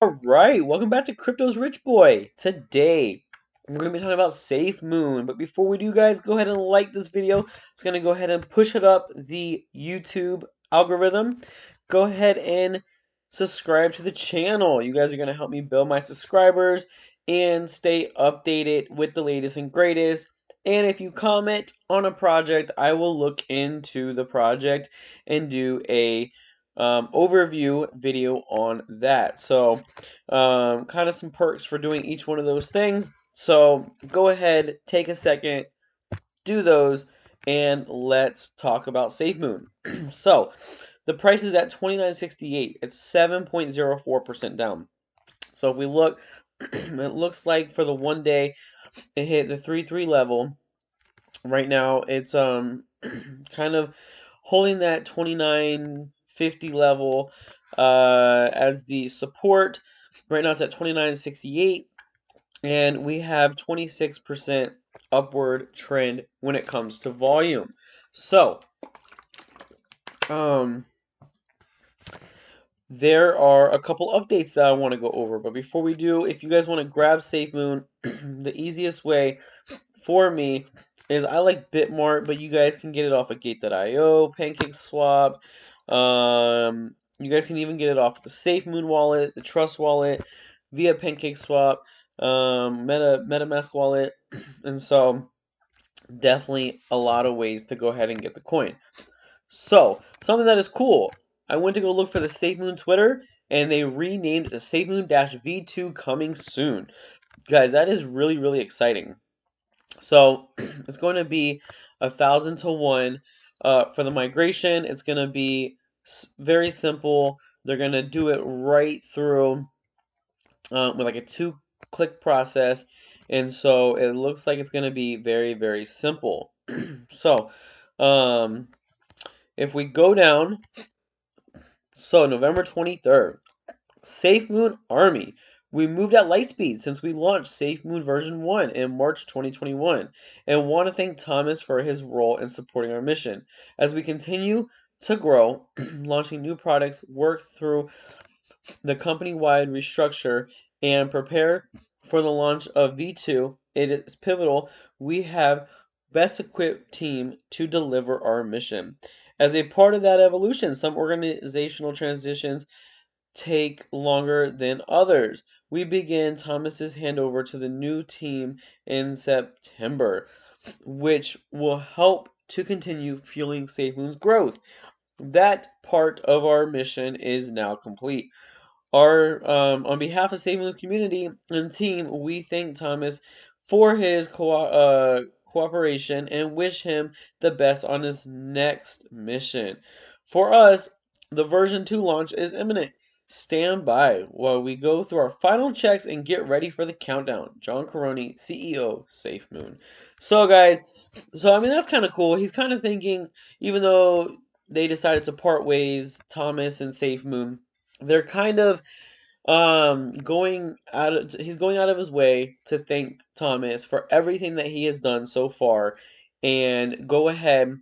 All right, welcome back to Crypto's Rich Boy. Today, we're going to be talking about Safemoon. But before we do, guys, go ahead and like this video. It's going to go ahead and push it up the YouTube algorithm. Go ahead and subscribe to the channel. You guys are going to help me build my subscribers and stay updated with the latest and greatest. And if you comment on a project, I will look into the project and do a overview video on that. So, kind of some perks for doing each one of those things. So, go ahead, take a second, do those, and let's talk about SafeMoon. So, the price is at 29.68. It's 7.04% down. So, if we look, it looks like for the 1 day, it hit the 3.3 level. Right now, it's kind of holding that 29.50 level as the support. Right now it's at 29.68, and we have 26% upward trend when it comes to volume. So, um, there are a couple updates that I want to go over. But before we do, if you guys want to grab SafeMoon, the easiest way for me is I like Bitmart, but you guys can get it off of Gate.io, PancakeSwap. You guys can even get it off the SafeMoon wallet, the Trust wallet, via PancakeSwap, MetaMask wallet, and so definitely a lot of ways to go ahead and get the coin. So, something that is cool. I went to go look for the SafeMoon Twitter, and they renamed it to SafeMoon-V2 coming soon. Guys, that is really, really exciting. So, it's going to be 1,000 to 1 for the migration. It's going to be very simple. They're going to do it right through with like a two-click process. And so, it looks like it's going to be very, very simple. So, um, if we go down, so November 23rd, SafeMoon Army. We moved at Lightspeed since we launched SafeMoon version 1 in March 2021 and want to thank Thomas for his role in supporting our mission. As we continue to grow, launching new products, work through the company-wide restructure, and prepare for the launch of V2, it is pivotal we have best equipped team to deliver our mission. As a part of that evolution, some organizational transitions take longer than others. We begin Thomas's handover to the new team in September, which will help to continue fueling SafeMoon's growth. That part of our mission is now complete. On behalf of SafeMoon's community and team, we thank Thomas for his cooperation and wish him the best on his next mission. For us, the version 2 launch is imminent. Stand by while we go through our final checks and get ready for the countdown. John Caroni, CEO, SafeMoon. So, guys, I mean, that's kind of cool. He's kind of thinking, even though they decided to part ways, Thomas and SafeMoon, they're kind of he's going out of his way to thank Thomas for everything that he has done so far and go ahead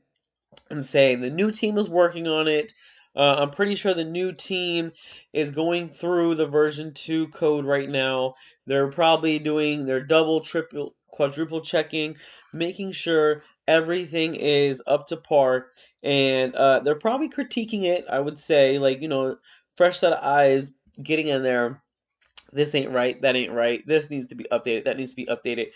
and say the new team is working on it. I'm pretty sure the new team is going through the version 2 code right now. They're probably doing their double, triple, quadruple checking, making sure everything is up to par. And they're probably critiquing it, I would say, like, fresh set of eyes getting in there. This ain't right, that ain't right. This needs to be updated, that needs to be updated.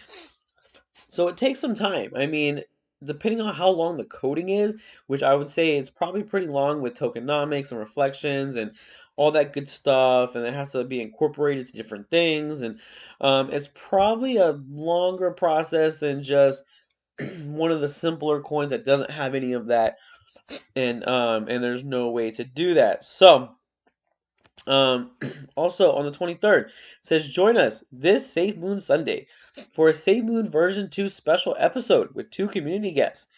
So it takes some time. I mean, depending on how long the coding is, which I would say is probably pretty long with tokenomics and reflections and all that good stuff, and it has to be incorporated to different things, and it's probably a longer process than just one of the simpler coins that doesn't have any of that, and there's no way to do that. So. Um, also on the 23rd, says join us this Safe Moon Sunday for a Safe Moon version 2 special episode with 2 community guests.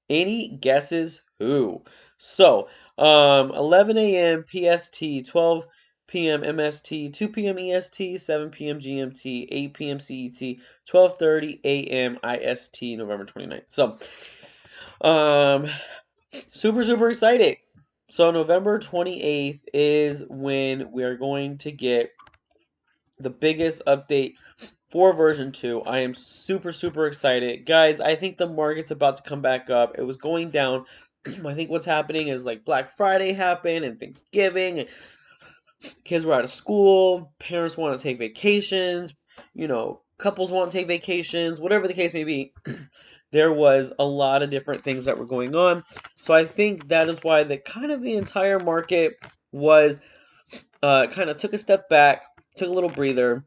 Any guesses who? So, 11 a.m. PST, 12 p.m. MST, 2 p.m. EST, 7 p.m. GMT, 8 p.m. CET, 12:30 a.m. IST, November 29th. So, um, super, super excited. So November 28th is when we are going to get the biggest update for version 2. I am super, super excited. Guys, I think the market's about to come back up. It was going down. I think what's happening is like Black Friday happened and Thanksgiving, and kids were out of school, parents want to take vacations, couples want to take vacations, whatever the case may be. There was a lot of different things that were going on. So I think that is why the entire market was kind of took a step back, took a little breather.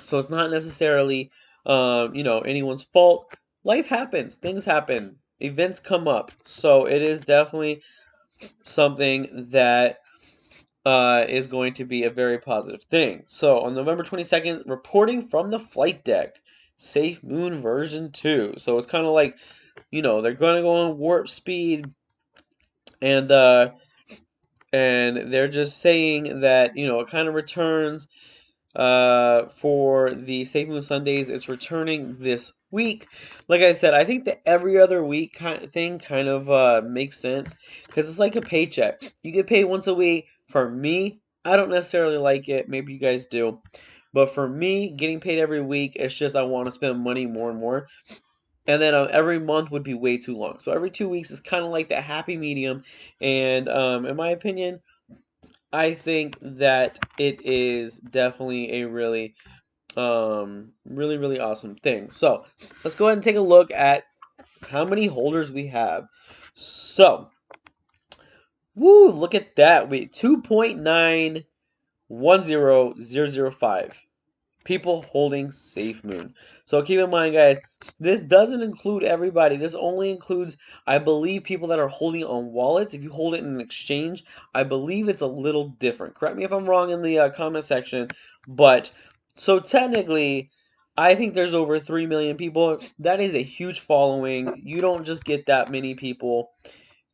So it's not necessarily anyone's fault. Life happens, things happen, events come up. So it is definitely something that is going to be a very positive thing. So on November 22nd, reporting from the flight deck, Safemoon version 2. So it's kind of like, they're going to go on warp speed, and they're just saying that, it kind of returns for the Safe Moon Sundays. It's returning this week. Like I said, I think the every other week kind of thing kind of makes sense because it's like a paycheck. You get paid once a week. For me, I don't necessarily like it. Maybe you guys do. But for me, getting paid every week, it's just I want to spend money more and more. And then every month would be way too long. So every 2 weeks is kind of like that happy medium. And in my opinion, I think that it is definitely a really, really awesome thing. So let's go ahead and take a look at how many holders we have. So, woo, look at that. We 2.910005 people holding Safemoon. So keep in mind, guys, this doesn't include everybody. This only includes, I believe, people that are holding on wallets. If you hold it in an exchange, I believe it's a little different. Correct me if I'm wrong in the comment section. But so technically, I think there's over 3 million people. That is a huge following. You don't just get that many people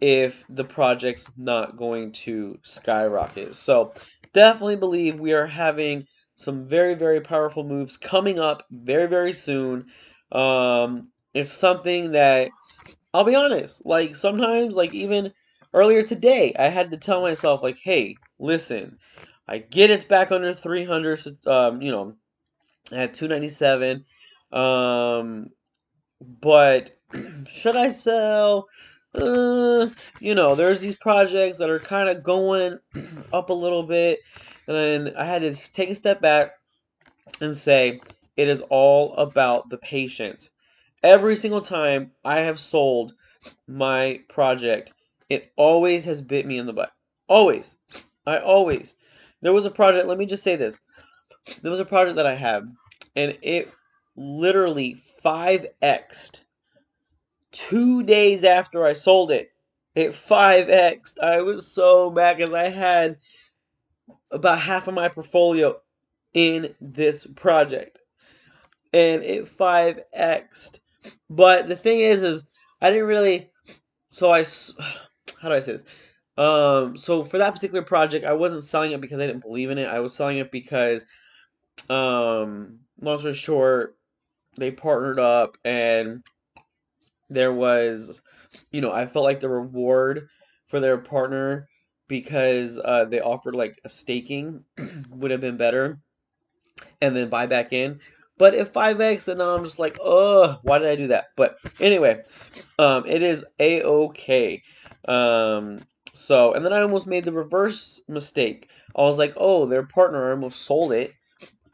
if the project's not going to skyrocket. So definitely believe we are having some very, very powerful moves coming up very, very soon. It's something that I'll be honest, like sometimes, like even earlier today, I had to tell myself, like, hey, listen, I get it's back under 300, at 297. But should I sell? There's these projects that are kind of going up a little bit, and I had to take a step back and say it is all about the patience. Every single time I have sold my project, it always has bit me in the butt. Always. I always. There was a project, let me just say this. There was a project that I had, and it literally 5x'd 2 days after I sold it. It 5x'd. I was so mad because I had about half of my portfolio in this project, and it 5x'd. But the thing is I didn't really. So I, how do I say this? So for that particular project, I wasn't selling it because I didn't believe in it. I was selling it because, long story short, they partnered up and there was, I felt like the reward for their partner because they offered like a staking would have been better and then buy back in. But if 5x, and now I'm just like, oh, why did I do that? But anyway, it is a-okay. Um, and then I almost made the reverse mistake. I was like, oh, their partner almost sold it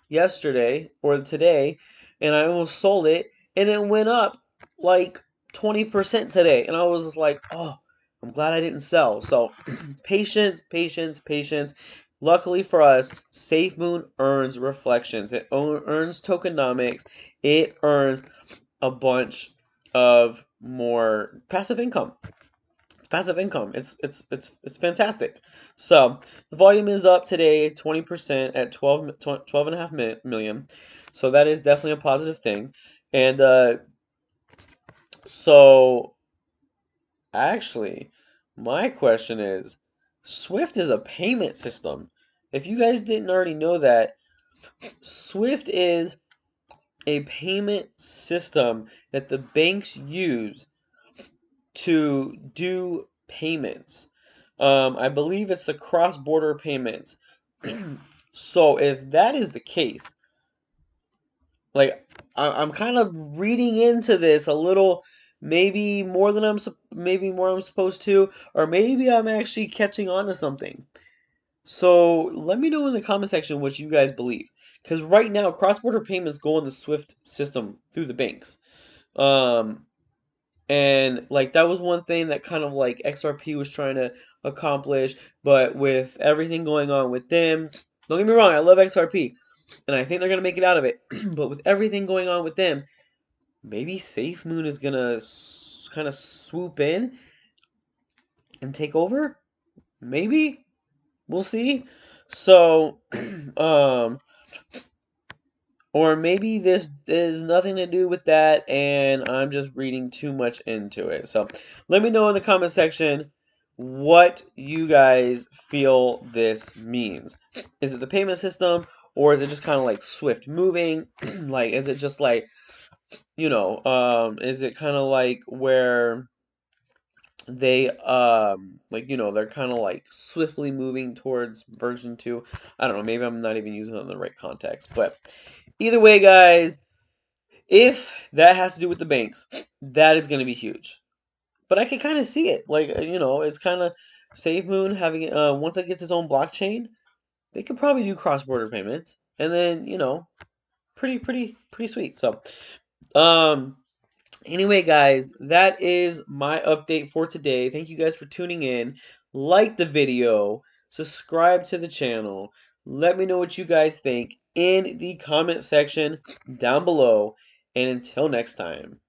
yesterday or today, and I almost sold it, and it went up like 20% today. And I was just like, oh, I'm glad I didn't sell. So patience, patience, patience. Luckily for us, SafeMoon earns reflections. It earns tokenomics. It earns a bunch of more passive income. Passive income. It's fantastic. So the volume is up today 20% at 12.5 million. So that is definitely a positive thing. And so actually, my question is, Swift is a payment system. If you guys didn't already know that, Swift is a payment system that the banks use to do payments. I believe it's the cross-border payments. So if that is the case, like I'm kind of reading into this a little, maybe more than maybe more I'm supposed to, or maybe I'm actually catching on to something. So let me know in the comment section what you guys believe. Because right now, cross-border payments go on the SWIFT system through the banks. Um, and like that was one thing that kind of like XRP was trying to accomplish, but with everything going on with them, don't get me wrong, I love XRP, and I think they're gonna make it out of it. But with everything going on with them, maybe Safemoon is gonna kind of swoop in and take over. Maybe we'll see. So, um, or maybe this is nothing to do with that and I'm just reading too much into it. So let me know in the comment section what you guys feel this means. Is it the payment system or is it just kind of like swift moving? Like, is it just like, is it kind of like where they like they're kind of like swiftly moving towards version 2. I don't know, maybe I'm not even using it in the right context, but either way, guys, if that has to do with the banks, that is going to be huge. But I can kind of see it. Like, it's kind of SafeMoon having once it gets its own blockchain, they could probably do cross-border payments, and then pretty sweet. So, um, anyway, guys, that is my update for today. Thank you guys for tuning in. Like the video, subscribe to the channel. Let me know what you guys think in the comment section down below. And until next time.